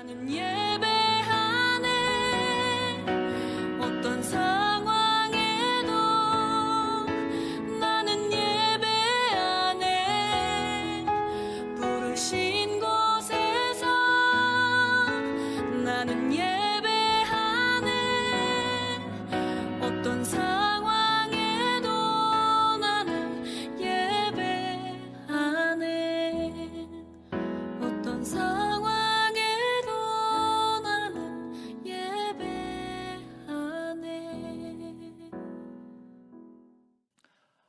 나는 예배하네. 어떤 상황에도 나는 예배하네. 부르신 곳에서 나는 예배하네. 어떤 상황에도 나는 예배하네. 어떤 상황에도 나는 예배하네.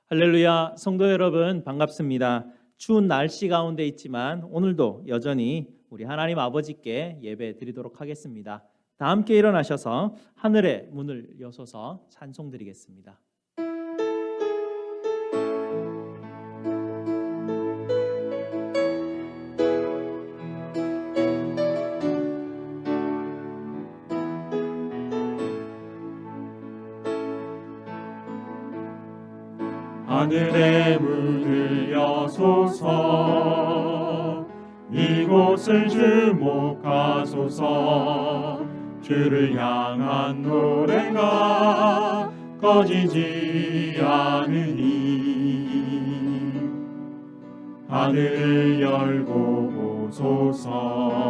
할렐루야, 성도 여러분 반갑습니다. 추운 날씨 가운데 있지만 오늘도 여전히 우리 하나님 아버지께 예배 드리도록 하겠습니다. 다 함께 일어나셔서 하늘의 문을 여소서 찬송 드리겠습니다. 하늘의 문을 여소서. 이곳을 주목하소서. 주를 향한 노래가 꺼지지 않으니 하늘을 열고 보소서.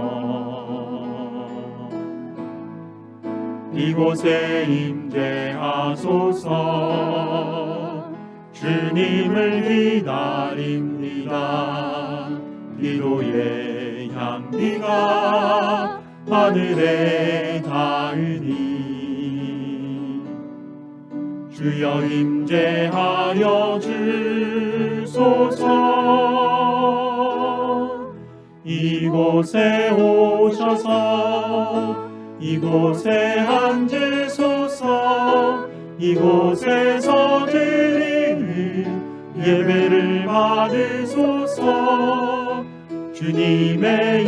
이곳에 임재하소서. 주님을 기다립니다. 기도의 향기가 하늘에 닿으니 주여 임재하여 주소서. 이곳에 오셔서 이곳에 앉으소서. 이곳에서 드리는 예배를 받으소서. 주님의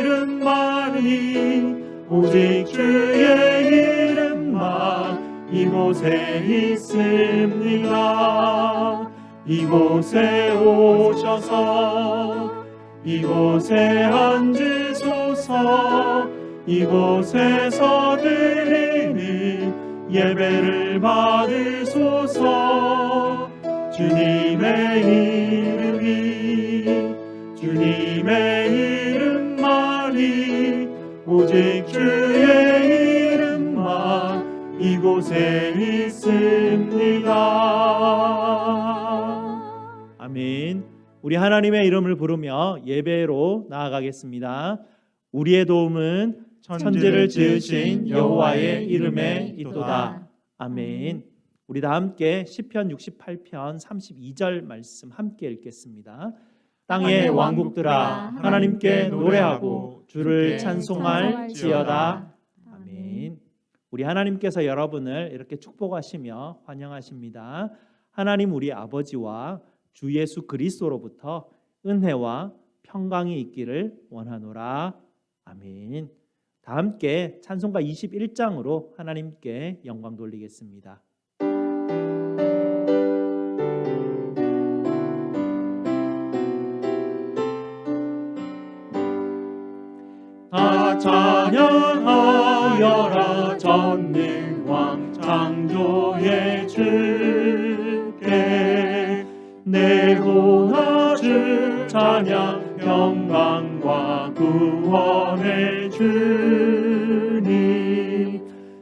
이름만이 오직 주의 이름만 이곳에 있습니다. 이곳에 오셔서 이곳에 앉으소서. 이곳에서 드리는 예배를 받으소서. 주님의 이름만이 오직 주의 이름만 이곳에 있습니다. 아멘. 우리 하나님의 이름을 부르며 예배로 나아가겠습니다. 우리의 도움은 천지를 지으신 여호와의 이름에 있도다. 아멘. 우리 다 함께 시편 68편 32절 말씀 함께 읽겠습니다. 땅의 왕국들아 하나님께 노래하고 주를 찬송할지어다. 아멘. 우리 하나님께서 여러분을 이렇게 축복하시며 환영하십니다. 하나님 우리 아버지와 주 예수 그리스도로부터 은혜와 평강이 있기를 원하노라. 아멘. 다 함께 찬송가 21장으로 하나님께 영광 돌리겠습니다. 다 찬양하여라 전능왕 창조의 주께. 내 고나 주 찬양 영광과 구원의 주님.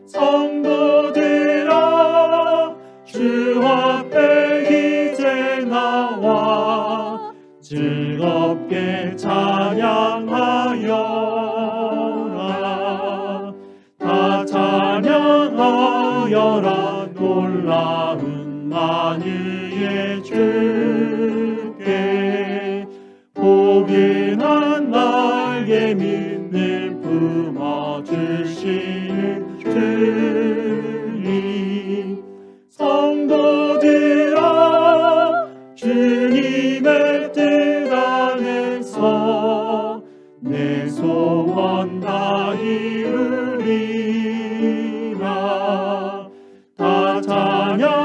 성도들아 주 앞에 이제 나와 즐겁게 찬양하여라. 다 찬양하여라 놀라운 만유의 주께. 포근한 날개 믿는 품어주시는 주님. 성도들아 주님의 뜻 안에서 내 소원 다 이루리라. 다 찬양하여라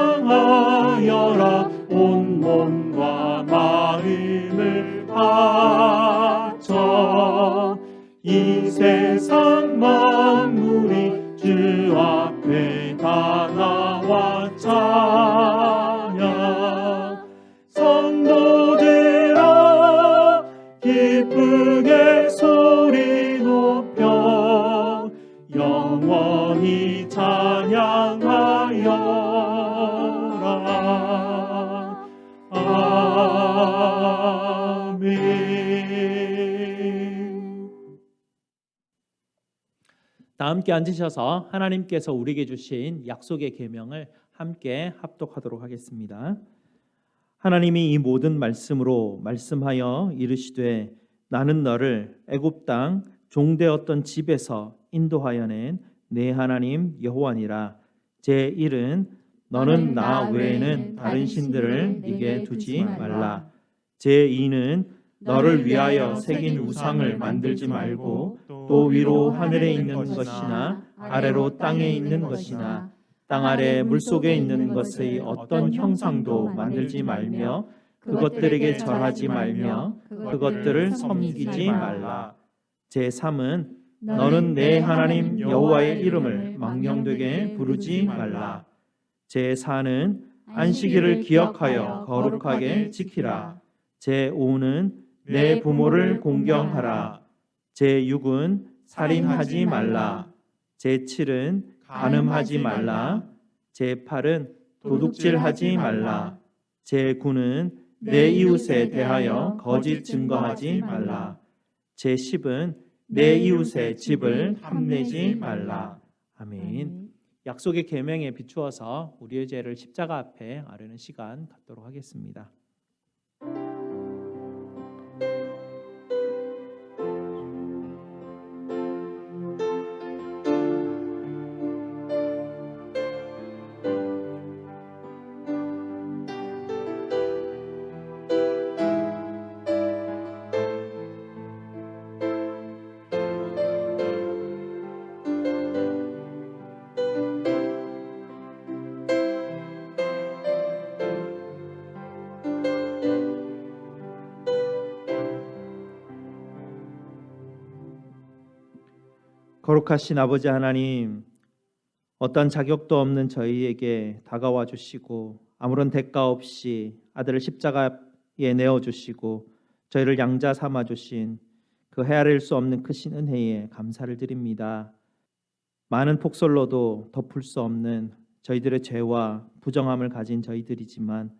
온 몸과 마음을 다 바쳐 이 세상 만물이 주 앞에 다 나와 찬양. 성도들아 기쁘게 소리 높여 영원히 찬양하여라. 아멘. 다 함께 앉으셔서 하나님께서 우리에게 주신 약속의 계명을 함께 합독하도록 하겠습니다. 하나님이 이 모든 말씀으로 말씀하여 이르시되 나는 너를 애굽 땅 종되었던 집에서 인도하여 낸 내 하나님 여호와니라. 제 1은 너는 나 외에는 다른 신들을 네게 두지 말라. 제 2는 너를 위하여 새긴 우상을 만들지 말고 또 위로 하늘에 있는 것이나 아래로 땅에 있는 것이나 땅 아래 물속에 있는 것의 어떤 형상도 만들지 말며 그것들에게 절하지 말며 그것들을 섬기지 말라. 제 3은 너는 내 하나님 여호와의 이름을 망령되게 부르지 말라. 제 4는 안식일을 기억하여 거룩하게 지키라. 제 5는 내 부모를 공경하라. 제 6은 살인하지 말라. 제 7은 간음하지 말라. 제 8은 도둑질하지 말라. 제 9는 내 이웃에 대하여 거짓 증거하지 말라. 제 10은 내 이웃의 집을 탐내지 말라. 아멘. 약속의 계명에 비추어서 우리의 죄를 십자가 앞에 아뢰는 시간 갖도록 하겠습니다. 거룩하신 아버지 하나님, 어떤 자격도 없는 저희에게 다가와 주시고 아무런 대가 없이 아들을 십자가에 내어 주시고 저희를 양자 삼아 주신 그 헤아릴 수 없는 크신 은혜에 감사를 드립니다. 많은 폭설로도 덮을 수 없는 저희들의 죄와 부정함을 가진 저희들이지만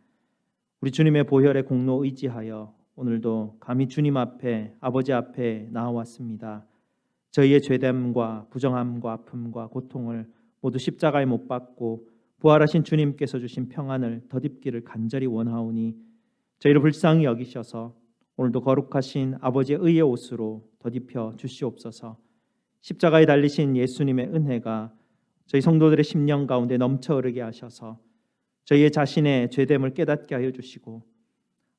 우리 주님의 보혈의 공로 의지하여 오늘도 감히 주님 앞에 아버지 앞에 나와왔습니다. 저희의 죄됨과 부정함과 아픔과 고통을 모두 십자가에 못 박고 부활하신 주님께서 주신 평안을 덧입기를 간절히 원하오니 저희를 불쌍히 여기셔서 오늘도 거룩하신 아버지의 의의 옷으로 덧입혀 주시옵소서. 십자가에 달리신 예수님의 은혜가 저희 성도들의 심령 가운데 넘쳐 흐르게 하셔서 저희의 자신의 죄됨을 깨닫게 하여 주시고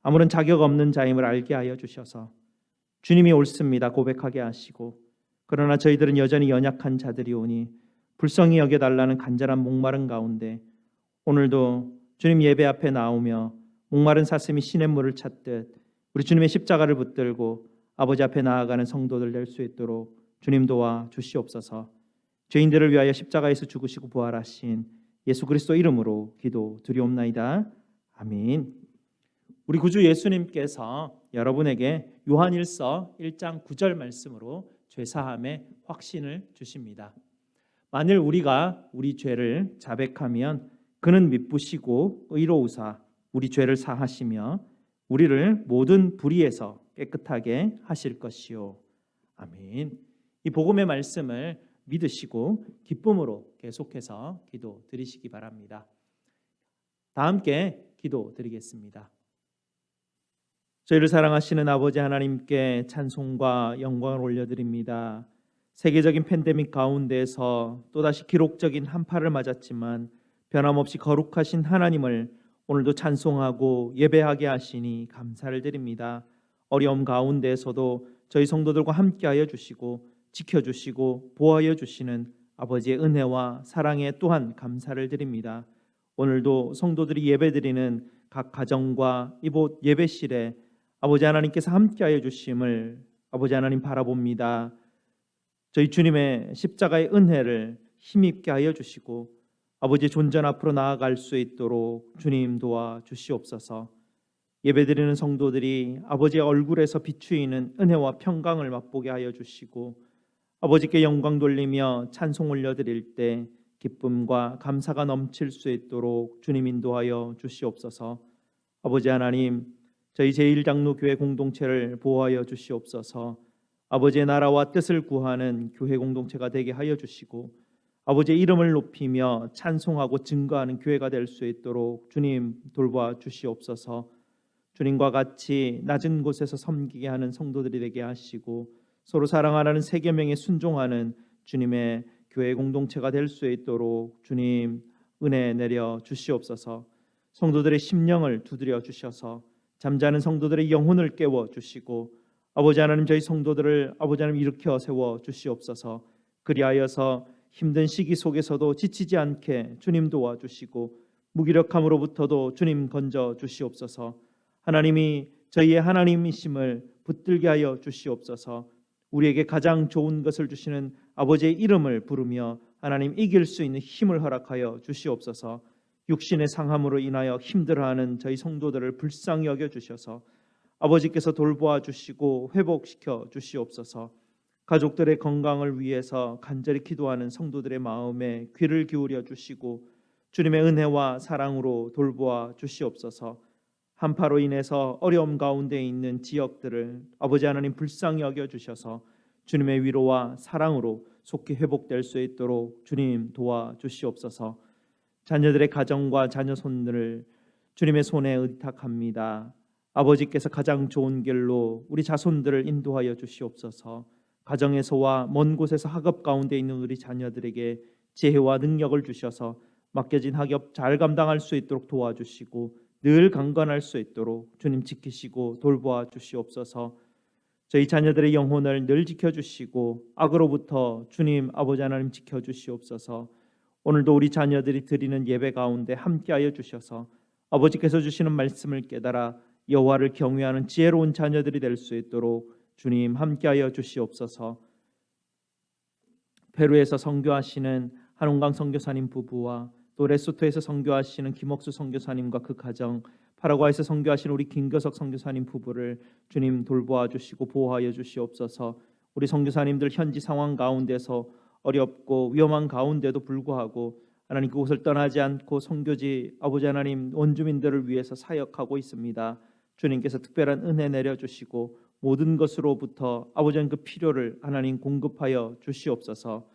아무런 자격 없는 자임을 알게 하여 주셔서 주님이 옳습니다 고백하게 하시고, 그러나 저희들은 여전히 연약한 자들이오니 불쌍히 여겨달라는 간절한 목마른 가운데 오늘도 주님 예배 앞에 나오며 목마른 사슴이 시냇물을 찾듯 우리 주님의 십자가를 붙들고 아버지 앞에 나아가는 성도들 될 수 있도록 주님 도와 주시옵소서. 죄인들을 위하여 십자가에서 죽으시고 부활하신 예수 그리스도 이름으로 기도 드리옵나이다. 아멘. 우리 구주 예수님께서 여러분에게 요한일서 1장 9절 말씀으로 죄사함의 확신을 주십니다. 만일 우리가 우리 죄를 자백하면 그는 미쁘시고 의로우사 우리 죄를 사하시며 우리를 모든 불의에서 깨끗하게 하실 것이요. 아멘. 이 복음의 말씀을 믿으시고 기쁨으로 계속해서 기도 드리시기 바랍니다. 다 함께 기도 드리겠습니다. 저희를 사랑하시는 아버지 하나님께 찬송과 영광을 올려드립니다. 세계적인 팬데믹 가운데서 또다시 기록적인 한파를 맞았지만 변함없이 거룩하신 하나님을 오늘도 찬송하고 예배하게 하시니 감사를 드립니다. 어려움 가운데에서도 저희 성도들과 함께하여 주시고 지켜주시고 보호하여 주시는 아버지의 은혜와 사랑에 또한 감사를 드립니다. 오늘도 성도들이 예배드리는 각 가정과 이곳 예배실에 아버지 하나님께서 함께하여 주심을 아버지 하나님 바라봅니다. 저희 주님의 십자가의 은혜를 힘입게 하여 주시고 아버지의 존전 앞으로 나아갈 수 있도록 주님 도와 주시옵소서. 예배드리는 성도들이 아버지의 얼굴에서 비추이는 은혜와 평강을 맛보게 하여 주시고 아버지께 영광 돌리며 찬송 올려드릴 때 기쁨과 감사가 넘칠 수 있도록 주님 인도하여 주시옵소서. 아버지 하나님, 저희 제1장로교회 공동체를 보호하여 주시옵소서. 아버지의 나라와 뜻을 구하는 교회 공동체가 되게 하여 주시고 아버지의 이름을 높이며 찬송하고 증거하는 교회가 될 수 있도록 주님 돌봐 주시옵소서. 주님과 같이 낮은 곳에서 섬기게 하는 성도들이 되게 하시고 서로 사랑하라는 세 계명에 순종하는 주님의 교회 공동체가 될 수 있도록 주님 은혜 내려 주시옵소서. 성도들의 심령을 두드려 주셔서 잠자는 성도들의 영혼을 깨워 주시고 아버지 하나님, 저희 성도들을 아버지 하나님 일으켜 세워 주시옵소서. 그리하여서 힘든 시기 속에서도 지치지 않게 주님 도와주시고 무기력함으로부터도 주님 건져 주시옵소서. 하나님이 저희의 하나님이심을 붙들게 하여 주시옵소서. 우리에게 가장 좋은 것을 주시는 아버지의 이름을 부르며 하나님 이길 수 있는 힘을 허락하여 주시옵소서. 육신의 상함으로 인하여 힘들어하는 저희 성도들을 불쌍히 여겨 주셔서 아버지께서 돌보아 주시고 회복시켜 주시옵소서. 가족들의 건강을 위해서 간절히 기도하는 성도들의 마음에 귀를 기울여 주시고 주님의 은혜와 사랑으로 돌보아 주시옵소서. 한파로 인해서 어려움 가운데 있는 지역들을 아버지 하나님 불쌍히 여겨 주셔서 주님의 위로와 사랑으로 속히 회복될 수 있도록 주님 도와 주시옵소서. 자녀들의 가정과 자녀 손들을 주님의 손에 의탁합니다. 아버지께서 가장 좋은 길로 우리 자손들을 인도하여 주시옵소서. 가정에서와 먼 곳에서 학업 가운데 있는 우리 자녀들에게 지혜와 능력을 주셔서 맡겨진 학업 잘 감당할 수 있도록 도와주시고 늘 강건할 수 있도록 주님 지키시고 돌보아 주시옵소서. 저희 자녀들의 영혼을 늘 지켜주시고 악으로부터 주님 아버지 하나님 지켜주시옵소서. 오늘도 우리 자녀들이 드리는 예배 가운데 함께하여 주셔서 아버지께서 주시는 말씀을 깨달아 여호와를 경외하는 지혜로운 자녀들이 될 수 있도록 주님 함께하여 주시옵소서. 페루에서 선교하시는 한홍강 선교사님 부부와 또 레소토에서 선교하시는 김옥수 선교사님과 그 가정, 파라과이에서 선교하시는 우리 김교석 선교사님 부부를 주님 돌보아 주시고 보호하여 주시옵소서. 우리 선교사님들 현지 상황 가운데서 어렵고 위험한 가운데도 불구하고 하나님 그곳을 떠나지 않고 선교지 아버지 하나님 원주민들을 위해서 사역하고 있습니다. 주님께서 특별한 은혜 내려주시고 모든 것으로부터 아버지 하나님 그 필요를 하나님 공급하여 주시옵소서.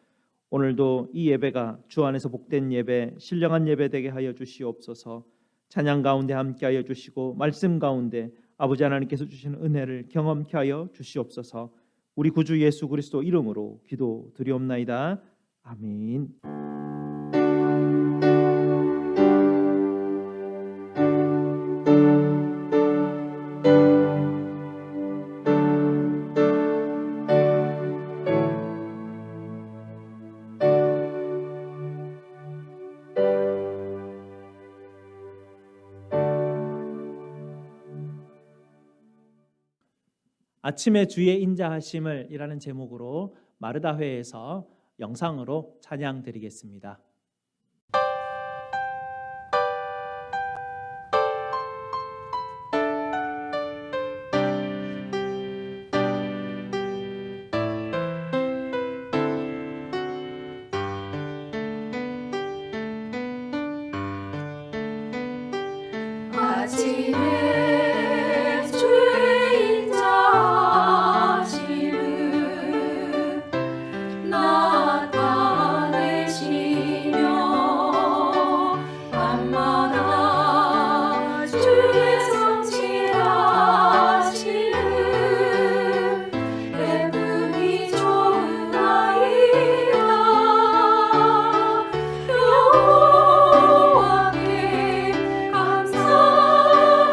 오늘도 이 예배가 주 안에서 복된 예배, 신령한 예배 되게 하여 주시옵소서. 찬양 가운데 함께하여 주시고 말씀 가운데 아버지 하나님께서 주시는 은혜를 경험케 하여 주시옵소서. 우리 구주 예수 그리스도 이름으로 기도드리옵나이다. 아멘. 아침에 주의 인자하심을 이라는 제목으로 마르다회에서 영상으로 찬양 드리겠습니다. 아침에 주의 인자하심을 나타내시며 밤마다 주의 성취하시는 예쁘기 좋은 아이다. 여호와께 감사하며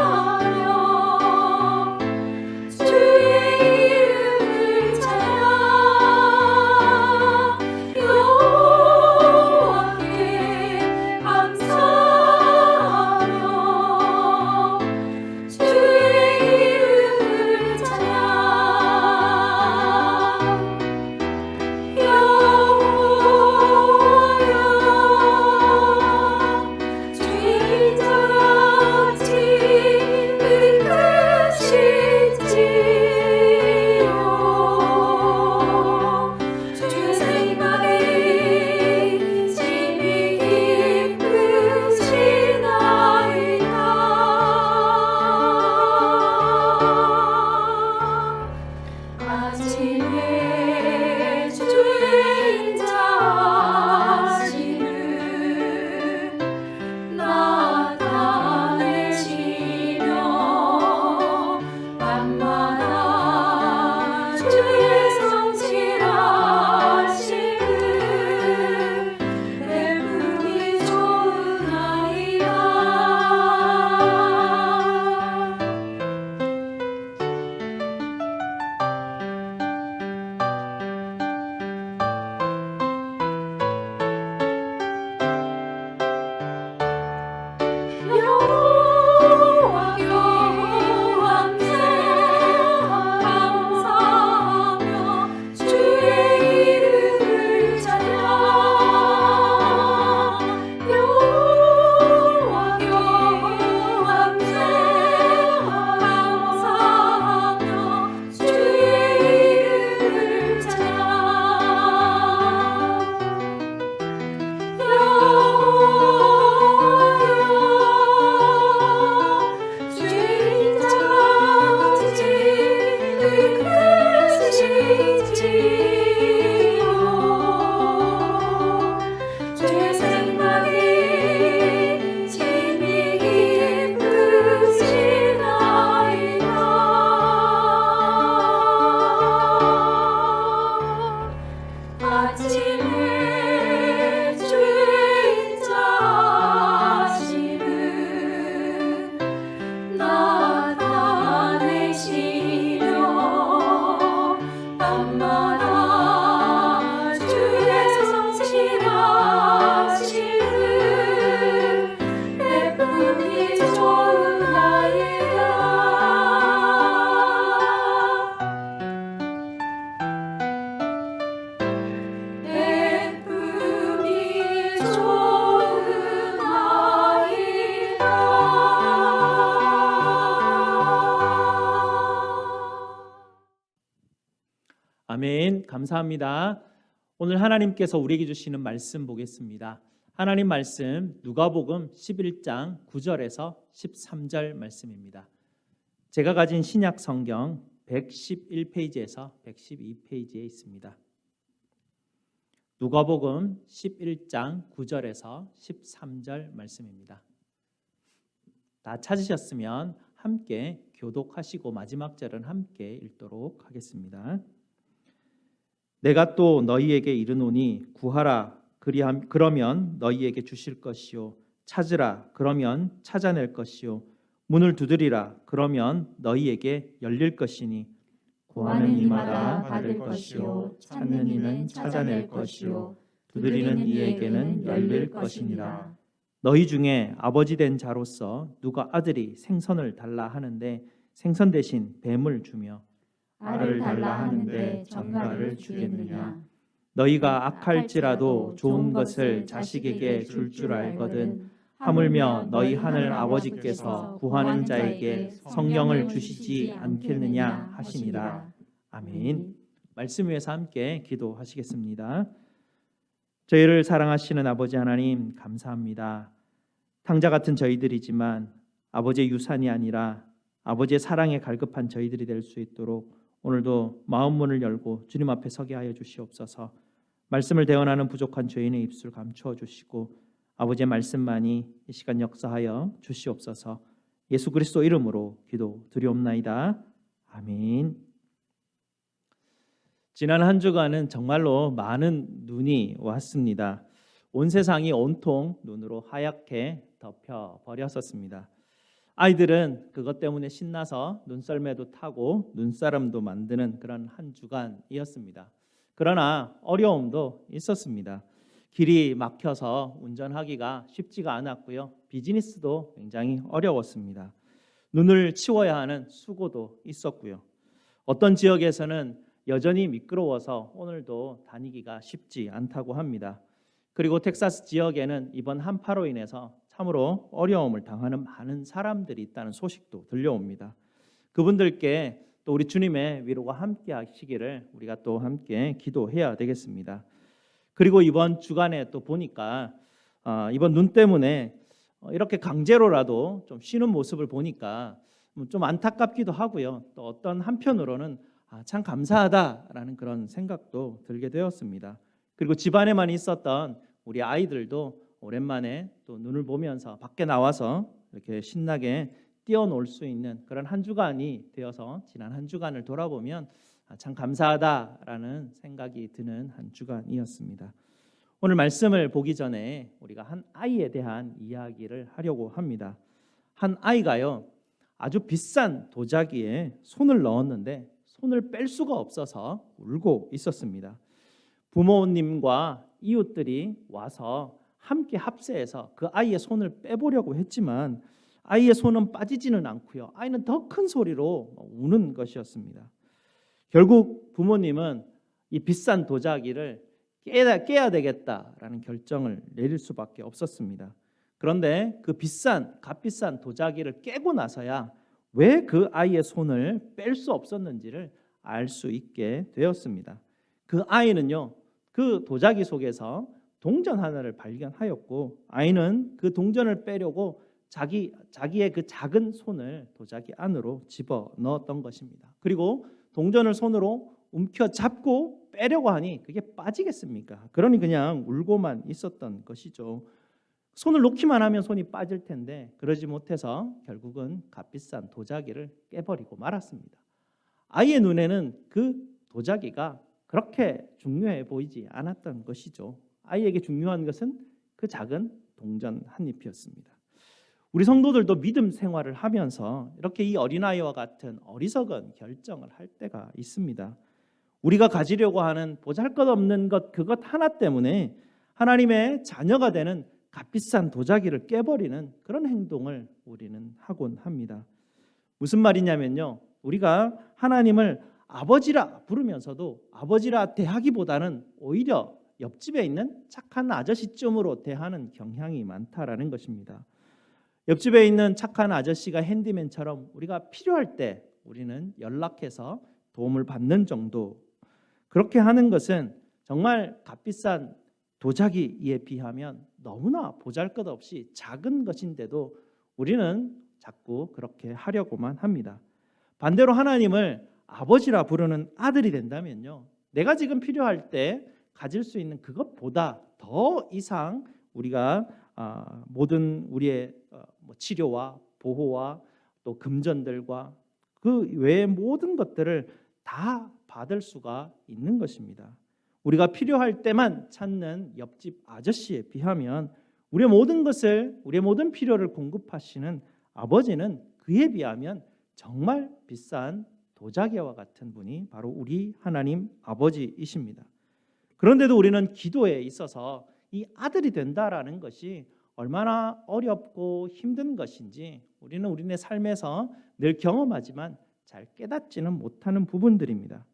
아멘. 감사합니다. 오늘 하나님께서 우리에게 주시는 말씀 보겠습니다. 하나님 말씀 누가복음 11장 9절에서 13절 말씀입니다. 제가 가진 신약 성경 111페이지에서 112페이지에 있습니다. 누가복음 11장 9절에서 13절 말씀입니다. 다 찾으셨으면 함께 교독하시고 마지막 절은 함께 읽도록 하겠습니다. 내가 또 너희에게 이르노니 구하라 그러면 너희에게 주실 것이요 찾으라 그러면 찾아낼 것이요 문을 두드리라 그러면 너희에게 열릴 것이니 구하는 이마다 받을 것이요 찾는 이는 찾아낼 것이요 두드리는 이에게는 열릴 것이니라. 너희 중에 아버지 된 자로서 누가 아들이 생선을 달라 하는데 생선 대신 뱀을 주며 알을 달라 하는데 전갈을 주겠느냐. 너희가 악할지라도 좋은 것을 자식에게 줄 줄 알거든 하물며 너희 하늘 아버지께서 구하는 자에게 성령을 주시지 않겠느냐 하시니라. 아멘. 말씀 위에서 함께 기도하시겠습니다. 저희를 사랑하시는 아버지 하나님 감사합니다. 탕자 같은 저희들이지만 아버지의 유산이 아니라 아버지의 사랑에 갈급한 저희들이 될 수 있도록 오늘도 마음 문을 열고 주님 앞에 서게 하여 주시옵소서. 말씀을 대언하는 부족한 죄인의 입술 감추어 주시고 아버지의 말씀만이 이 시간 역사하여 주시옵소서. 예수 그리스도 이름으로 기도드리옵나이다. 아멘. 지난 한 주간은 정말로 많은 눈이 왔습니다. 온 세상이 온통 눈으로 하얗게 덮여버렸었습니다. 아이들은 그것 때문에 신나서 눈썰매도 타고 눈사람도 만드는 그런 한 주간이었습니다. 그러나 어려움도 있었습니다. 길이 막혀서 운전하기가 쉽지가 않았고요. 비즈니스도 굉장히 어려웠습니다. 눈을 치워야 하는 수고도 있었고요. 어떤 지역에서는 여전히 미끄러워서 오늘도 다니기가 쉽지 않다고 합니다. 그리고 텍사스 지역에는 이번 한파로 인해서 참으로 어려움을 당하는 많은 사람들이 있다는 소식도 들려옵니다. 그분들께 또 우리 주님의 위로가 함께 하시기를 우리가 또 함께 기도해야 되겠습니다. 그리고 이번 주간에 또 보니까 이번 눈 때문에 이렇게 강제로라도 좀 쉬는 모습을 보니까 좀 안타깝기도 하고요. 또 어떤 한편으로는 참 감사하다라는 그런 생각도 들게 되었습니다. 그리고 집안에만 있었던 우리 아이들도 오랜만에 또 눈을 보면서 밖에 나와서 이렇게 신나게 뛰어놀 수 있는 그런 한 주간이 되어서 지난 한 주간을 돌아보면 참 감사하다라는 생각이 드는 한 주간이었습니다. 오늘 말씀을 보기 전에 우리가 한 아이에 대한 이야기를 하려고 합니다. 한 아이가요 아주 비싼 도자기에 손을 넣었는데 손을 뺄 수가 없어서 울고 있었습니다. 부모님과 이웃들이 와서 함께 합세해서 그 아이의 손을 빼보려고 했지만 아이의 손은 빠지지는 않고요. 아이는 더 큰 소리로 우는 것이었습니다. 결국 부모님은 이 비싼 도자기를 깨야 되겠다라는 결정을 내릴 수밖에 없었습니다. 그런데 그 값비싼 도자기를 깨고 나서야 왜 그 아이의 손을 뺄 수 없었는지를 알 수 있게 되었습니다. 그 아이는요, 그 도자기 속에서 동전 하나를 발견하였고 아이는 그 동전을 빼려고 자기의 그 작은 손을 도자기 안으로 집어 넣었던 것입니다. 그리고 동전을 손으로 움켜잡고 빼려고 하니 그게 빠지겠습니까? 그러니 그냥 울고만 있었던 것이죠. 손을 놓기만 하면 손이 빠질 텐데 그러지 못해서 결국은 값비싼 도자기를 깨버리고 말았습니다. 아이의 눈에는 그 도자기가 그렇게 중요해 보이지 않았던 것이죠. 아이에게 중요한 것은 그 작은 동전 한 잎이었습니다. 우리 성도들도 믿음 생활을 하면서 이렇게 이 어린아이와 같은 어리석은 결정을 할 때가 있습니다. 우리가 가지려고 하는 보잘것없는 그것 하나 때문에 하나님의 자녀가 되는 값비싼 도자기를 깨버리는 그런 행동을 우리는 하곤 합니다. 무슨 말이냐면요, 우리가 하나님을 아버지라 부르면서도 아버지라 대하기보다는 오히려 옆집에 있는 착한 아저씨쯤으로 대하는 경향이 많다라는 것입니다. 옆집에 있는 착한 아저씨가 핸디맨처럼 우리가 필요할 때 우리는 연락해서 도움을 받는 정도, 그렇게 하는 것은 정말 값비싼 도자기에 비하면 너무나 보잘것없이 작은 것인데도 우리는 자꾸 그렇게 하려고만 합니다. 반대로 하나님을 아버지라 부르는 아들이 된다면요, 내가 지금 필요할 때 가질 수 있는 그것보다 더 이상 우리가 모든 우리의 치료와 보호와 또 금전들과 그 외의 모든 것들을 다 받을 수가 있는 것입니다. 우리가 필요할 때만 찾는 옆집 아저씨에 비하면 우리의 모든 것을, 우리의 모든 필요를 공급하시는 아버지는 그에 비하면 정말 비싼 도자기와 같은 분이 바로 우리 하나님 아버지이십니다. 그런데도 우리는 기도에 있어서 이 아들이 된다라는 것이 얼마나 어렵고 힘든 것인지 우리는 우리네 삶에서 늘 경험하지만 잘 깨닫지는 못하는 부분들입니다.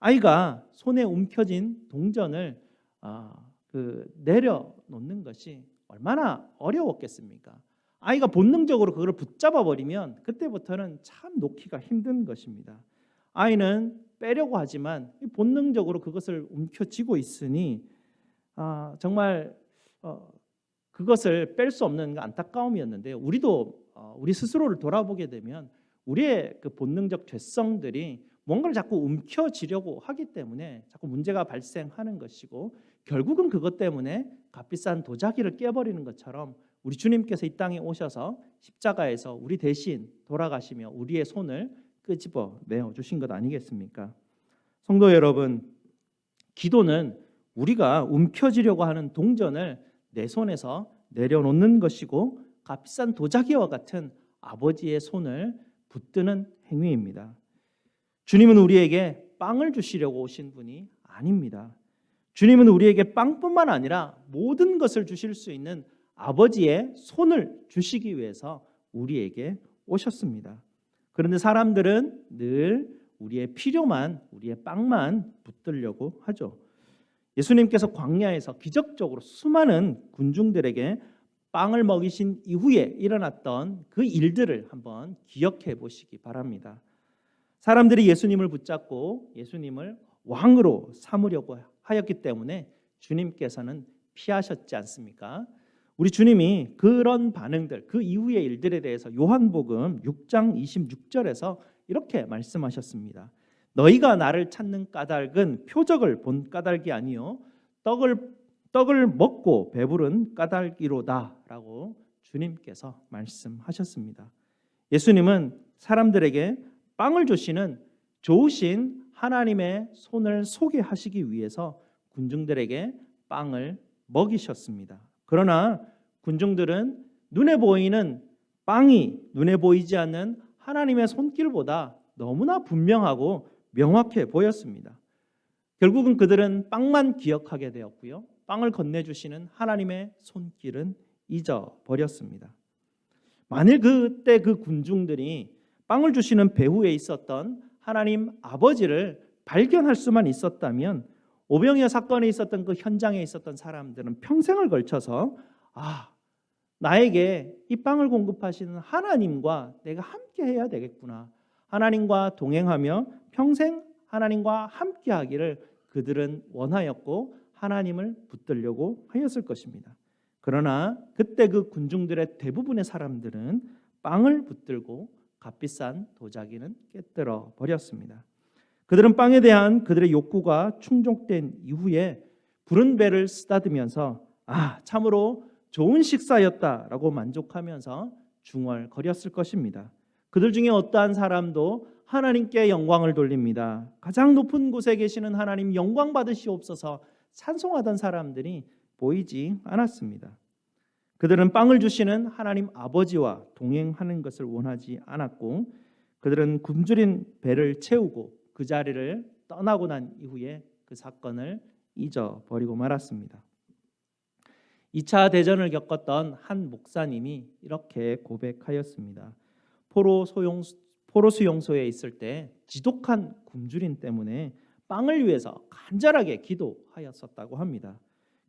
아이가 손에 움켜진 동전을 내려놓는 것이 얼마나 어려웠겠습니까? 아이가 본능적으로 그걸 붙잡아 버리면 그때부터는 참 놓기가 힘든 것입니다. 아이는 빼려고 하지만 본능적으로 그것을 움켜쥐고 있으니 정말 그것을 뺄 수 없는 안타까움이었는데, 우리도 우리 스스로를 돌아보게 되면 우리의 그 본능적 죄성들이 뭔가를 자꾸 움켜쥐려고 하기 때문에 자꾸 문제가 발생하는 것이고, 결국은 그것 때문에 값비싼 도자기를 깨버리는 것처럼 우리 주님께서 이 땅에 오셔서 십자가에서 우리 대신 돌아가시며 우리의 손을 끄집어 내어 주신 것 아니겠습니까? 성도 여러분, 기도는 우리가 움켜쥐려고 하는 동전을 내 손에서 내려놓는 것이고 값비싼 도자기와 같은 아버지의 손을 붙드는 행위입니다. 주님은 우리에게 빵을 주시려고 오신 분이 아닙니다. 주님은 우리에게 빵뿐만 아니라 모든 것을 주실 수 있는 아버지의 손을 주시기 위해서 우리에게 오셨습니다. 그런데 사람들은 늘 우리의 필요만, 우리의 빵만 붙들려고 하죠. 예수님께서 광야에서 기적적으로 수많은 군중들에게 빵을 먹이신 이후에 일어났던 그 일들을 한번 기억해 보시기 바랍니다. 사람들이 예수님을 붙잡고 예수님을 왕으로 삼으려고 하였기 때문에 주님께서는 피하셨지 않습니까? 우리 주님이 그런 반응들, 그 이후의 일들에 대해서 요한복음 6장 26절에서 이렇게 말씀하셨습니다. 너희가 나를 찾는 까닭은 표적을 본 까닭이 아니요 떡을 먹고 배부른 까닭이로다라고 주님께서 말씀하셨습니다. 예수님은 사람들에게 빵을 주시는 좋으신 하나님의 손을 소개하시기 위해서 군중들에게 빵을 먹이셨습니다. 그러나 군중들은 눈에 보이는 빵이 눈에 보이지 않는 하나님의 손길보다 너무나 분명하고 명확해 보였습니다. 결국은 그들은 빵만 기억하게 되었고요, 빵을 건네주시는 하나님의 손길은 잊어버렸습니다. 만일 그때 그 군중들이 빵을 주시는 배후에 있었던 하나님 아버지를 발견할 수만 있었다면 오병이어 사건에 있었던 그 현장에 있었던 사람들은 평생을 걸쳐서 나에게 이 빵을 공급하시는 하나님과 내가 함께 해야 되겠구나, 하나님과 동행하며 평생 하나님과 함께 하기를 그들은 원하였고 하나님을 붙들려고 하였을 것입니다. 그러나 그때 그 군중들의 대부분의 사람들은 빵을 붙들고 값비싼 도자기는 깨뜨려 버렸습니다. 그들은 빵에 대한 그들의 욕구가 충족된 이후에 부른 배를 쓰다듬으면서 참으로 좋은 식사였다라고 만족하면서 중얼거렸을 것입니다. 그들 중에 어떠한 사람도 하나님께 영광을 돌립니다. 가장 높은 곳에 계시는 하나님 영광 받으시옵소서 찬송하던 사람들이 보이지 않았습니다. 그들은 빵을 주시는 하나님 아버지와 동행하는 것을 원하지 않았고, 그들은 굶주린 배를 채우고 그 자리를 떠나고 난 이후에 그 사건을 잊어버리고 말았습니다. 2차 대전을 겪었던 한 목사님이 이렇게 고백하였습니다. 포로 수용소에 있을 때 지독한 굶주림 때문에 빵을 위해서 간절하게 기도하였었다고 합니다.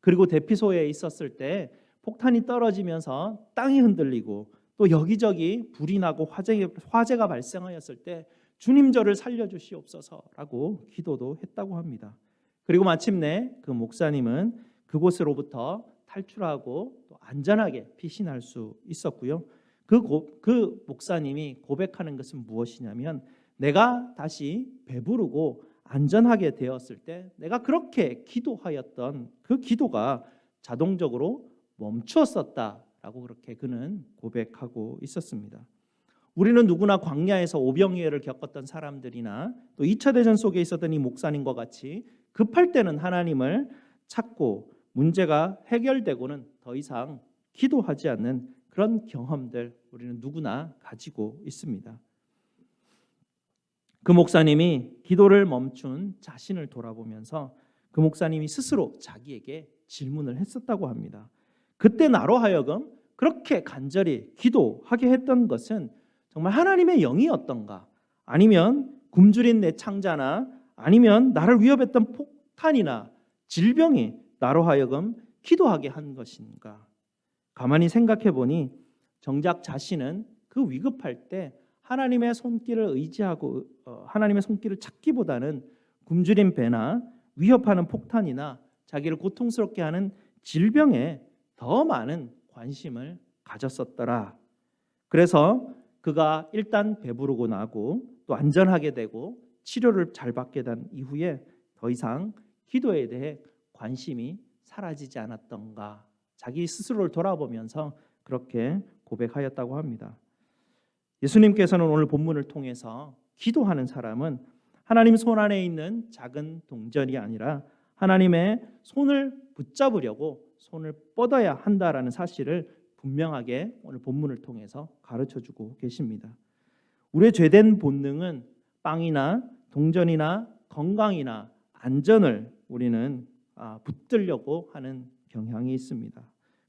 그리고 대피소에 있었을 때 폭탄이 떨어지면서 땅이 흔들리고 또 여기저기 불이 나고 화재가 발생하였을 때 주님 저를 살려주시옵소서라고 기도도 했다고 합니다. 그리고 마침내 그 목사님은 그곳으로부터 탈출하고 또 안전하게 피신할 수 있었고요. 그 목사님이 고백하는 것은 무엇이냐면 내가 다시 배부르고 안전하게 되었을 때 내가 그렇게 기도하였던 그 기도가 자동적으로 멈추었었다라고 그렇게 그는 고백하고 있었습니다. 우리는 누구나 광야에서 오병이어를 겪었던 사람들이나 또 2차 대전 속에 있었던 이 목사님과 같이 급할 때는 하나님을 찾고 문제가 해결되고는 더 이상 기도하지 않는 그런 경험들 우리는 누구나 가지고 있습니다. 그 목사님이 기도를 멈춘 자신을 돌아보면서 그 목사님이 스스로 자기에게 질문을 했었다고 합니다. 그때 나로 하여금 그렇게 간절히 기도하게 했던 것은 정말 하나님의 영이었던가, 아니면 굶주린 내 창자나 아니면 나를 위협했던 폭탄이나 질병이 나로 하여금 기도하게 한 것인가. 가만히 생각해 보니 정작 자신은 그 위급할 때 하나님의 손길을 의지하고 하나님의 손길을 찾기보다는 굶주린 배나 위협하는 폭탄이나 자기를 고통스럽게 하는 질병에 더 많은 관심을 가졌었더라. 그래서 그가 일단 배부르고 나고 또 안전하게 되고 치료를 잘 받게 된 이후에 더 이상 기도에 대해 관심이 사라지지 않았던가, 자기 스스로를 돌아보면서 그렇게 고백하였다고 합니다. 예수님께서는 오늘 본문을 통해서 기도하는 사람은 하나님 손 안에 있는 작은 동전이 아니라 하나님의 손을 붙잡으려고 손을 뻗어야 한다라는 사실을 분명하게 오늘 본문을 통해서 가르쳐주고 계십니다. 우리의 죄된 본능은 빵이나 동전이나 건강이나 안전을 우리는 붙들려고 하는 경향이 있습니다.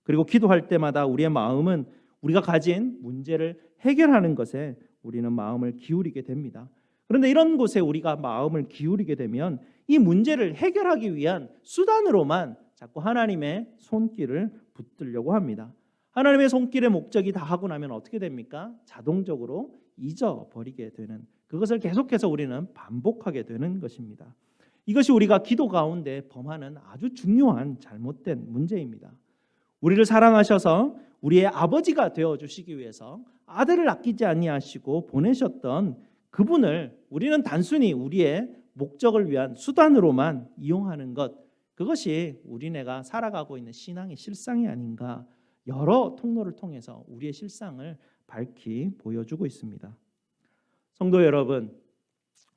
그리고 기도할 때마다 우리의 마음은 우리가 가진 문제를 해결하는 것에 우리는 마음을 기울이게 됩니다. 그런데 이런 곳에 우리가 마음을 기울이게 되면 이 문제를 해결하기 위한 수단으로만 자꾸 하나님의 손길을 붙들려고 합니다. 하나님의 손길의 목적이 다 하고 나면 어떻게 됩니까? 자동적으로 잊어버리게 되는, 그것을 계속해서 우리는 반복하게 되는 것입니다. 이것이 우리가 기도 가운데 범하는 아주 중요한 잘못된 문제입니다. 우리를 사랑하셔서 우리의 아버지가 되어주시기 위해서 아들을 아끼지 아니하시고 보내셨던 그분을 우리는 단순히 우리의 목적을 위한 수단으로만 이용하는 것, 그것이 우리네가 살아가고 있는 신앙의 실상이 아닌가, 여러 통로를 통해서 우리의 실상을 밝히 보여주고 있습니다. 성도 여러분,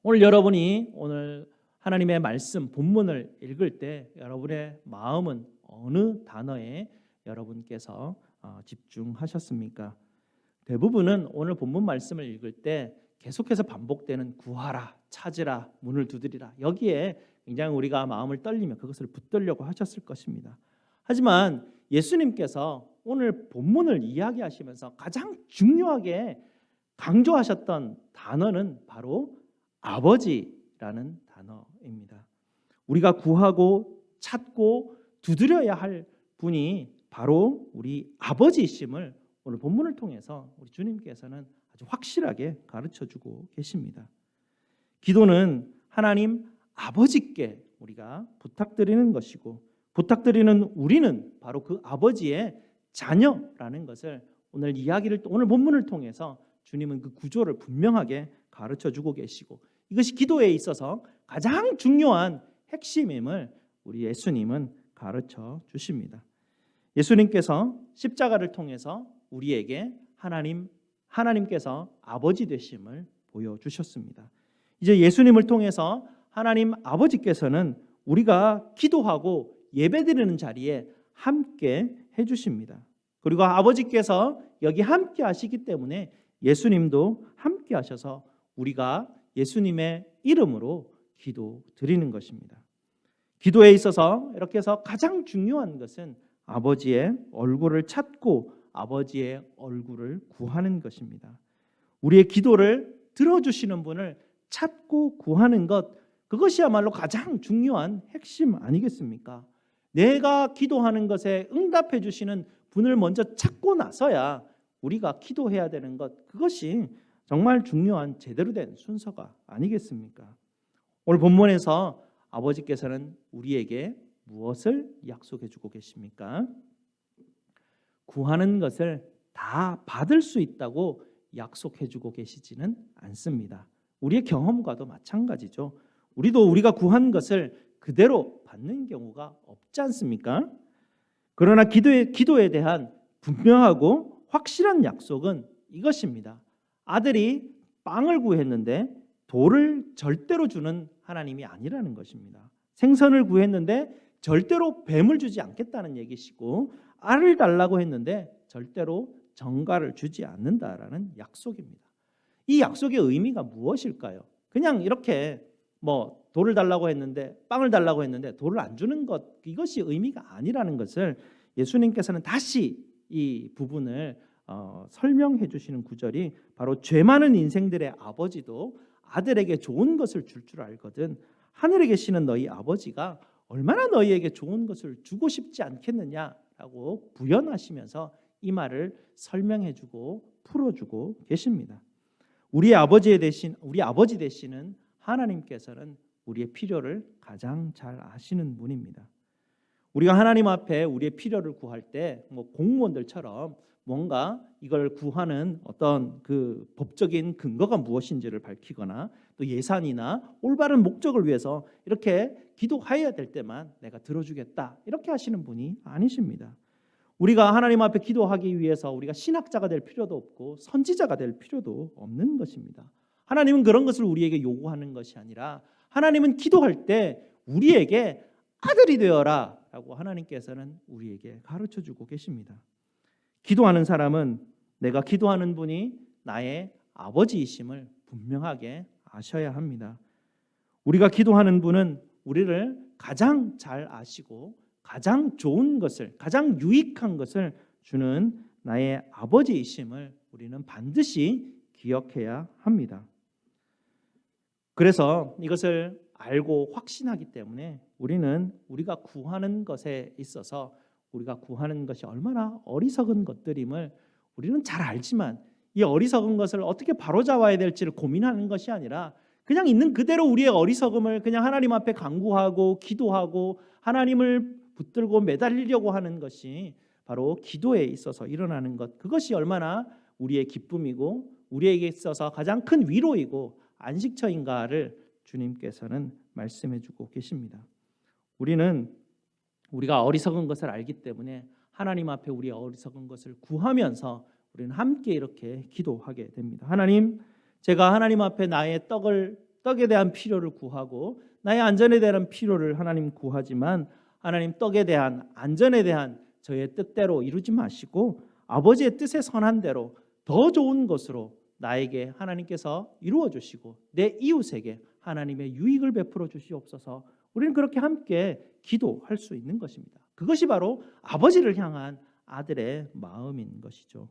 오늘 여러분이 오늘 하나님의 말씀 본문을 읽을 때 여러분의 마음은 어느 단어에 여러분께서 집중하셨습니까? 대부분은 오늘 본문 말씀을 읽을 때 계속해서 반복되는 구하라, 찾으라, 문을 두드리라, 여기에 굉장히 우리가 마음을 떨리며 그것을 붙들려고 하셨을 것입니다. 하지만 예수님께서 오늘 본문을 이야기하시면서 가장 중요하게 강조하셨던 단어는 바로 아버지라는 단어입니다. 우리가 구하고 찾고 두드려야 할 분이 바로 우리 아버지이심을 오늘 본문을 통해서 우리 주님께서는 아주 확실하게 가르쳐주고 계십니다. 기도는 하나님 아버지께 우리가 부탁드리는 것이고, 부탁드리는 우리는 바로 그 아버지의 자녀라는 것을 오늘 본문을 통해서 주님은 그 구조를 분명하게 가르쳐주고 계시고, 이것이 기도에 있어서 가장 중요한 핵심임을 우리 예수님은 가르쳐 주십니다. 예수님께서 십자가를 통해서 우리에게 하나님께서 아버지 되심을 보여주셨습니다. 이제 예수님을 통해서 하나님 아버지께서는 우리가 기도하고 예배드리는 자리에 함께 해주십니다. 그리고 아버지께서 여기 함께 하시기 때문에 예수님도 함께 하셔서 우리가 예수님의 이름으로 기도 드리는 것입니다. 기도에 있어서 이렇게 해서 가장 중요한 것은 아버지의 얼굴을 찾고 아버지의 얼굴을 구하는 것입니다. 우리의 기도를 들어주시는 분을 찾고 구하는 것, 그것이야말로 가장 중요한 핵심 아니겠습니까? 내가 기도하는 것에 응답해 주시는 분을 먼저 찾고 나서야 우리가 기도해야 되는 것, 그것이 정말 중요한 제대로 된 순서가 아니겠습니까? 오늘 본문에서 아버지께서는 우리에게 무엇을 약속해 주고 계십니까? 구하는 것을 다 받을 수 있다고 약속해 주고 계시지는 않습니다. 우리의 경험과도 마찬가지죠. 우리도 우리가 구한 것을 그대로 받는 경우가 없지 않습니까? 그러나 기도에 대한 분명하고 확실한 약속은 이것입니다. 아들이 빵을 구했는데 돌을 절대로 주는 하나님이 아니라는 것입니다. 생선을 구했는데 절대로 뱀을 주지 않겠다는 얘기시고, 알을 달라고 했는데 절대로 정갈을 주지 않는다라는 약속입니다. 이 약속의 의미가 무엇일까요? 그냥 이렇게 돌을 달라고 했는데, 빵을 달라고 했는데 돌을 안 주는 것, 이것이 의미가 아니라는 것을 예수님께서는 다시 이 부분을 설명해 주시는 구절이 바로 죄 많은 인생들의 아버지도 아들에게 좋은 것을 줄 줄 알거든 하늘에 계시는 너희 아버지가 얼마나 너희에게 좋은 것을 주고 싶지 않겠느냐라고 부연하시면서 이 말을 설명해 주고 풀어주고 계십니다. 우리 아버지 되시는 하나님께서는 우리의 필요를 가장 잘 아시는 분입니다. 우리가 하나님 앞에 우리의 필요를 구할 때 공무원들처럼 뭔가 이걸 구하는 어떤 그 법적인 근거가 무엇인지를 밝히거나 또 예산이나 올바른 목적을 위해서 이렇게 기도해야 될 때만 내가 들어주겠다 이렇게 하시는 분이 아니십니다. 우리가 하나님 앞에 기도하기 위해서 우리가 신학자가 될 필요도 없고 선지자가 될 필요도 없는 것입니다. 하나님은 그런 것을 우리에게 요구하는 것이 아니라 하나님은 기도할 때 우리에게 아들이 되어라 라고 하나님께서는 우리에게 가르쳐주고 계십니다. 기도하는 사람은 내가 기도하는 분이 나의 아버지이심을 분명하게 아셔야 합니다. 우리가 기도하는 분은 우리를 가장 잘 아시고 가장 좋은 것을, 가장 유익한 것을 주는 나의 아버지이심을 우리는 반드시 기억해야 합니다. 그래서 이것을 알고 확신하기 때문에 우리는 우리가 구하는 것에 있어서 우리가 구하는 것이 얼마나 어리석은 것들임을 우리는 잘 알지만 이 어리석은 것을 어떻게 바로잡아야 될지를 고민하는 것이 아니라 그냥 있는 그대로 우리의 어리석음을 그냥 하나님 앞에 간구하고 기도하고 하나님을 붙들고 매달리려고 하는 것이 바로 기도에 있어서 일어나는 것, 그것이 얼마나 우리의 기쁨이고 우리에게 있어서 가장 큰 위로이고 안식처인가를 주님께서는 말씀해 주고 계십니다. 우리가 어리석은 것을 알기 때문에 하나님 앞에 우리의 어리석은 것을 구하면서 우리는 함께 이렇게 기도하게 됩니다. 하나님, 제가 하나님 앞에 나의 떡에 대한 필요를 구하고 나의 안전에 대한 필요를 하나님 구하지만 하나님 떡에 대한 안전에 대한 저의 뜻대로 이루지 마시고 아버지의 뜻에 선한 대로 더 좋은 것으로 나에게 하나님께서 이루어 주시고 내 이웃에게 하나님의 유익을 베풀어 주시옵소서. 우리는 그렇게 함께 기도할 수 있는 것입니다. 그것이 바로 아버지를 향한 아들의 마음인 것이죠.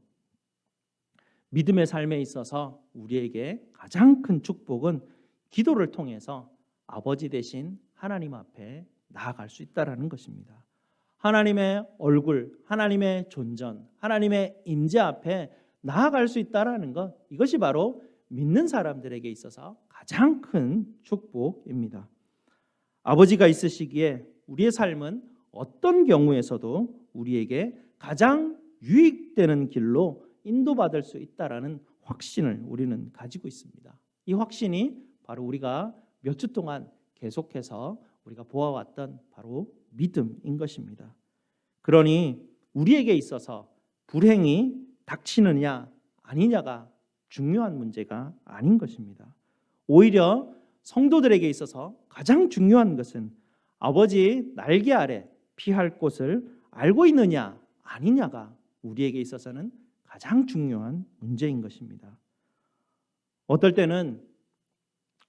믿음의 삶에 있어서 우리에게 가장 큰 축복은 기도를 통해서 아버지 되신 하나님 앞에 나아갈 수 있다라는 것입니다. 하나님의 얼굴, 하나님의 존전, 하나님의 임재 앞에 나아갈 수 있다라는 것, 이것이 바로 믿는 사람들에게 있어서 가장 큰 축복입니다. 아버지가 있으시기에 우리의 삶은 어떤 경우에서도 우리에게 가장 유익되는 길로 인도받을 수 있다라는 확신을 우리는 가지고 있습니다. 이 확신이 바로 우리가 몇 주 동안 계속해서 우리가 보아왔던 바로 믿음인 것입니다. 그러니 우리에게 있어서 불행이 닥치느냐 아니냐가 중요한 문제가 아닌 것입니다. 오히려 성도들에게 있어서 가장 중요한 것은 아버지 날개 아래 피할 곳을 알고 있느냐 아니냐가 우리에게 있어서는 가장 중요한 문제인 것입니다. 어떨 때는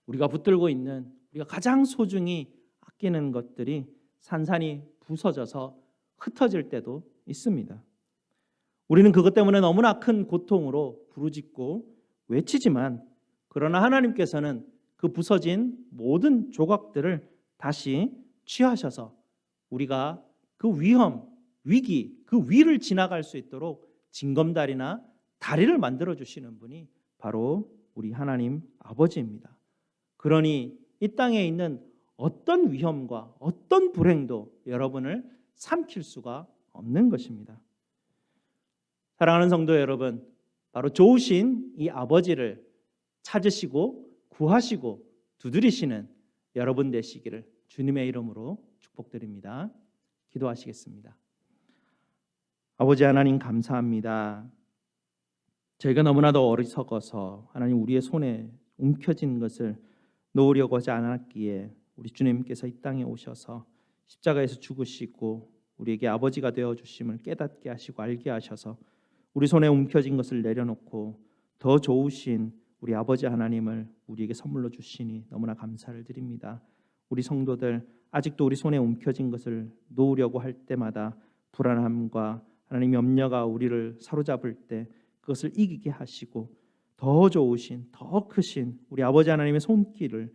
우리가 붙들고 있는 우리가 가장 소중히 아끼는 것들이 산산이 부서져서 흩어질 때도 있습니다. 우리는 그것 때문에 너무나 큰 고통으로 부르짖고 외치지만 그러나 하나님께서는 그 부서진 모든 조각들을 다시 취하셔서 우리가 그 위험, 위기, 그 위를 지나갈 수 있도록 징검다리나 다리를 만들어 주시는 분이 바로 우리 하나님 아버지입니다. 그러니 이 땅에 있는 어떤 위험과 어떤 불행도 여러분을 삼킬 수가 없는 것입니다. 사랑하는 성도 여러분, 바로 좋으신 이 아버지를 찾으시고 구하시고 두드리시는 여러분 되시기를 주님의 이름으로 축복드립니다. 기도하시겠습니다. 아버지 하나님 감사합니다. 저희가 너무나도 어리석어서 하나님 우리의 손에 움켜진 것을 놓으려고 하지 않았기에 우리 주님께서 이 땅에 오셔서 십자가에서 죽으시고 우리에게 아버지가 되어 주심을 깨닫게 하시고 알게 하셔서 우리 손에 움켜진 것을 내려놓고 더 좋으신 우리 아버지 하나님을 우리에게 선물로 주시니 너무나 감사를 드립니다. 우리 성도들 아직도 우리 손에 움켜진 것을 놓으려고 할 때마다 불안함과 하나님 염려가 우리를 사로잡을 때 그것을 이기게 하시고 더 좋으신 더 크신 우리 아버지 하나님의 손길이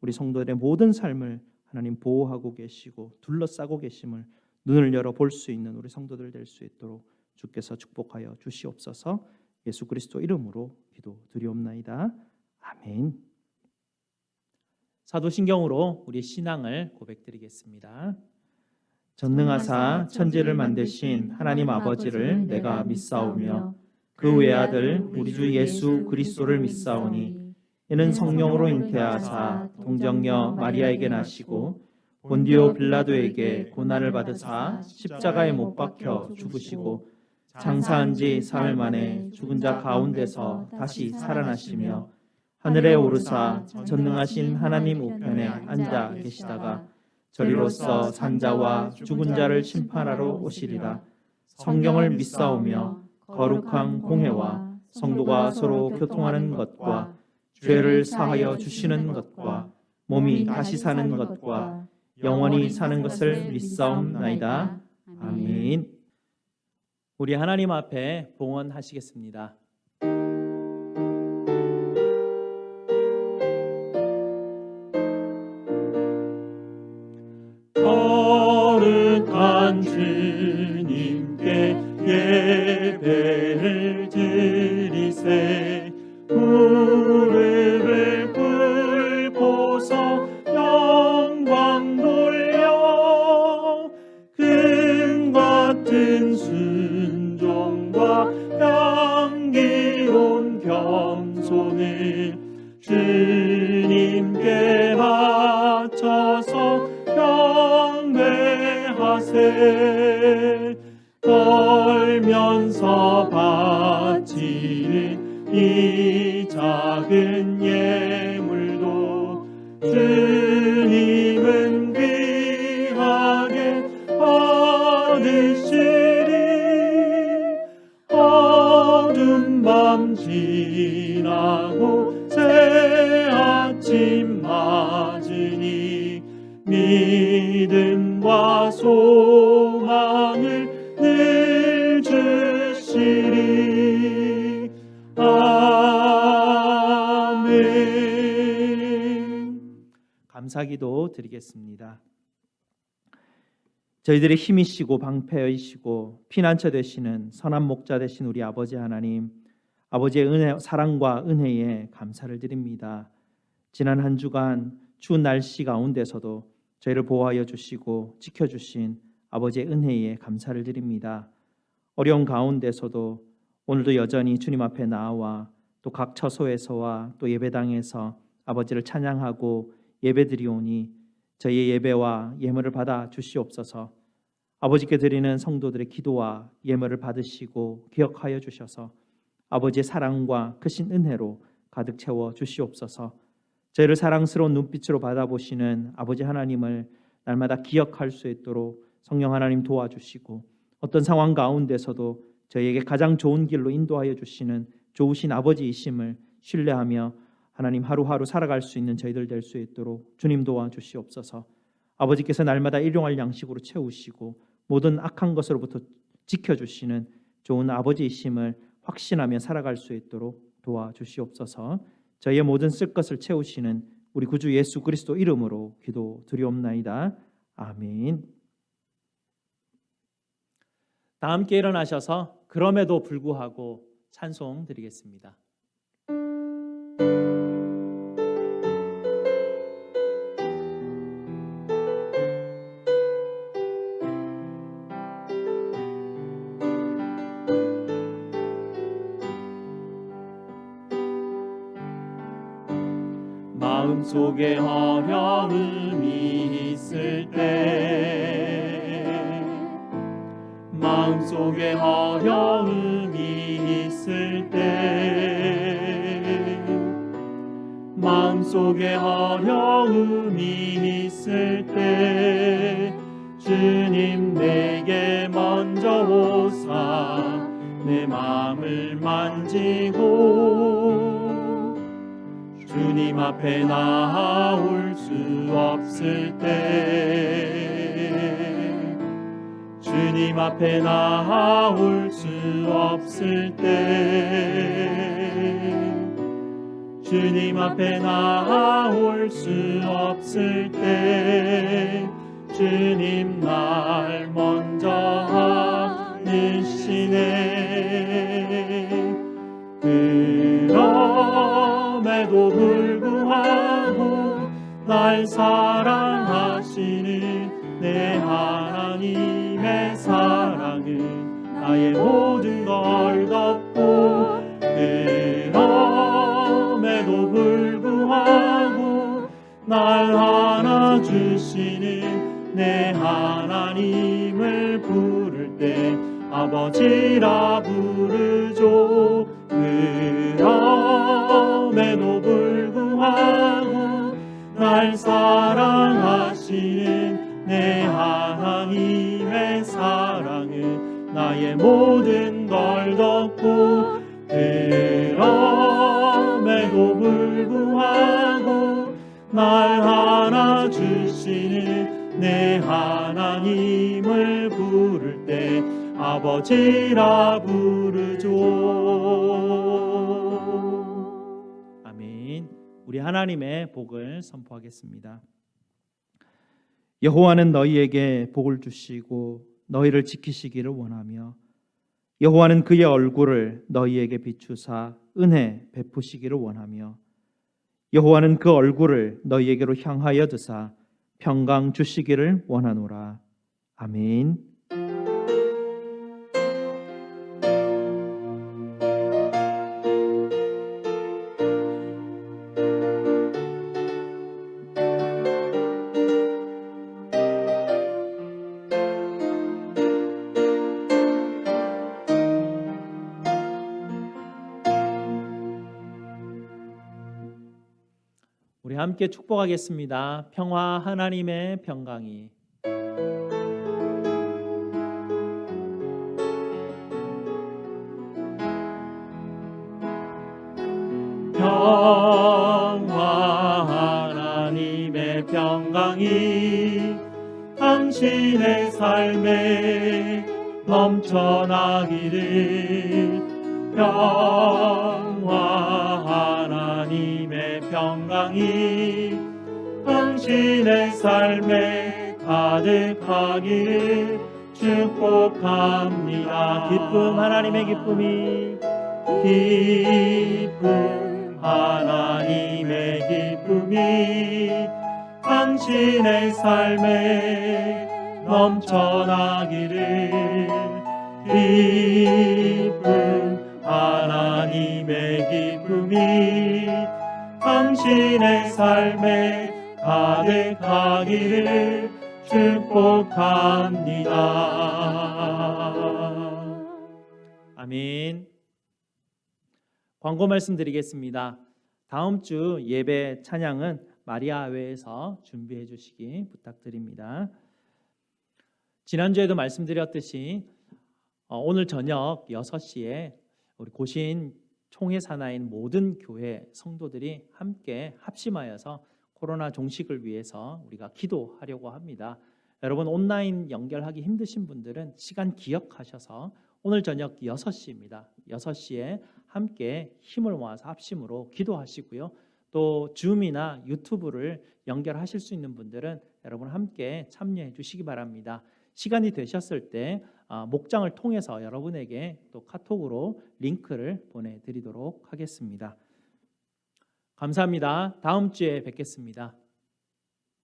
우리 성도들의 모든 삶을 하나님 보호하고 계시고 둘러싸고 계심을 눈을 열어 볼 수 있는 우리 성도들 될 수 있도록 주께서 축복하여 주시옵소서. 예수 그리스도 이름으로 기도드리옵나이다. 아멘. 사도신경으로 우리 신앙을 고백드리겠습니다. 전능하사 천지를 만드신 하나님 아버지를 내가 믿사오며 그 외아들 우리 주 예수 그리스도를 믿사오니 이는 성령으로 잉태하사 동정녀 마리아에게 나시고 본디오 빌라도에게 고난을 받으사 십자가에 못 박혀 죽으시고 장사한 지 사흘 만에 죽은 자 가운데서 다시 살아나시며 하늘에 오르사 전능하신 하나님 우편에 앉아 계시다가 저리로서 산자와 죽은 자를 심판하러 오시리라. 성경을 믿사오며 거룩한 공회와 성도가 서로 교통하는 것과 죄를 사하여 주시는 것과 몸이 다시 사는 것과 영원히 사는 것을 믿사옵나이다. 아멘. 우리 하나님 앞에 봉헌하시겠습니다. 거룩한 주님께 예배를 드리세. 무릎을 꿇고서 영광 돌려 금 같은 순종과 향기로운 겸손을 주님께 바쳐서 경배하세. 떨면서 바치는 이 작은 예물도 주님은 귀하게 받으시리. 어두운 밤 지나고 새 아침 맞으니 믿음과 소망을 늘 주시리. 아멘. 감사기도 드리겠습니다. 저희들의 힘이시고 방패이시고 피난처 되시는 선한 목자 되신 우리 아버지 하나님, 아버지의 은혜, 사랑과 은혜에 감사를 드립니다. 지난 한 주간 추운 날씨 가운데서도 저희를 보호하여 주시고 지켜주신 아버지의 은혜에 감사를 드립니다. 어려운 가운데서도 오늘도 여전히 주님 앞에 나와 또 각 처소에서와 또 예배당에서 아버지를 찬양하고 예배드리오니 저희의 예배와 예물을 받아 주시옵소서. 아버지께 드리는 성도들의 기도와 예물을 받으시고 기억하여 주셔서 아버지의 사랑과 크신 은혜로 가득 채워 주시옵소서. 저희를 사랑스러운 눈빛으로 받아보시는 아버지 하나님을 날마다 기억할 수 있도록 성령 하나님 도와주시고 어떤 상황 가운데서도 저희에게 가장 좋은 길로 인도하여 주시는 좋으신 아버지이심을 신뢰하며 하나님 하루하루 살아갈 수 있는 저희들 될 수 있도록 주님 도와주시옵소서. 아버지께서 날마다 일용할 양식으로 채우시고 모든 악한 것으로부터 지켜주시는 좋은 아버지이심을 확신하며 살아갈 수 있도록 도와주시옵소서. 저희의 모든 쓸 것을 채우시는 우리 구주 예수 그리스도 이름으로 기도드리옵나이다. 아멘. 다 함께 일어나셔서 그럼에도 불구하고 찬송 드리겠습니다. 마음속에 어려움이 있을 때 마음속에 어려움이 있을 때 마음속에 어려움이 있을 때 주님 내게 먼저 오사 내 마음을 만지고 주님 앞에 나올 수 없을 때 주님 앞에 나올 수 없을 때 주님 앞에 나올 수 없을 때 주님 날 먼저 안으시네. 그럼에도 불구하고 날 사랑하시는 내 하나님의 사랑은 나의 모든 걸 덮고 그럼에도 불구하고 날 안아주시는 내 하나님을 부를 때 아버지라 부르죠. 그럼에도 불구하고 날 사랑하시는 내 하나님의 사랑은 나의 모든 걸 덮고 그럼에도 불구하고 날 안아주시는 내 하나님을 부를 때 아버지라 부르죠. 아멘. 우리 하나님의 복을 선포하겠습니다. 여호와는 너희에게 복을 주시고 너희를 지키시기를 원하며 여호와는 그의 얼굴을 너희에게 비추사 은혜 베푸시기를 원하며 여호와는 그 얼굴을 너희에게로 향하여 드사 평강 주시기를 원하노라. 아멘. 우리 함께 축복하겠습니다. 평화 하나님의 평강이 평화 하나님의 평강이 당신의 삶에 넘쳐나기를 평화 하나님의 평강이 당신의 삶에 가득하기를 축복합니다. 기쁨 하나님의 기쁨이 기쁨 하나님의 기쁨이 당신의 삶에 넘쳐나기를 기쁨 하나님의 기쁨이 당신의 삶에 가득하기를 축복합니다. 아멘. 광고 말씀드리겠습니다. 다음 주 예배 찬양은 마리아회에서 준비해 주시기 부탁드립니다. 지난주에도 말씀드렸듯이 오늘 저녁 6시에 우리 고신 총회 산하인 모든 교회 성도들이 함께 합심하여서 코로나 종식을 위해서 우리가 기도하려고 합니다. 여러분 온라인 연결하기 힘드신 분들은 시간 기억하셔서 오늘 저녁 6시입니다. 6시에 함께 힘을 모아서 합심으로 기도하시고요. 또 줌이나 유튜브를 연결하실 수 있는 분들은 여러분 함께 참여해 주시기 바랍니다. 시간이 되셨을 때 목장을 통해서 여러분에게 또 카톡으로 링크를 보내드리도록 하겠습니다. 감사합니다. 다음 주에 뵙겠습니다.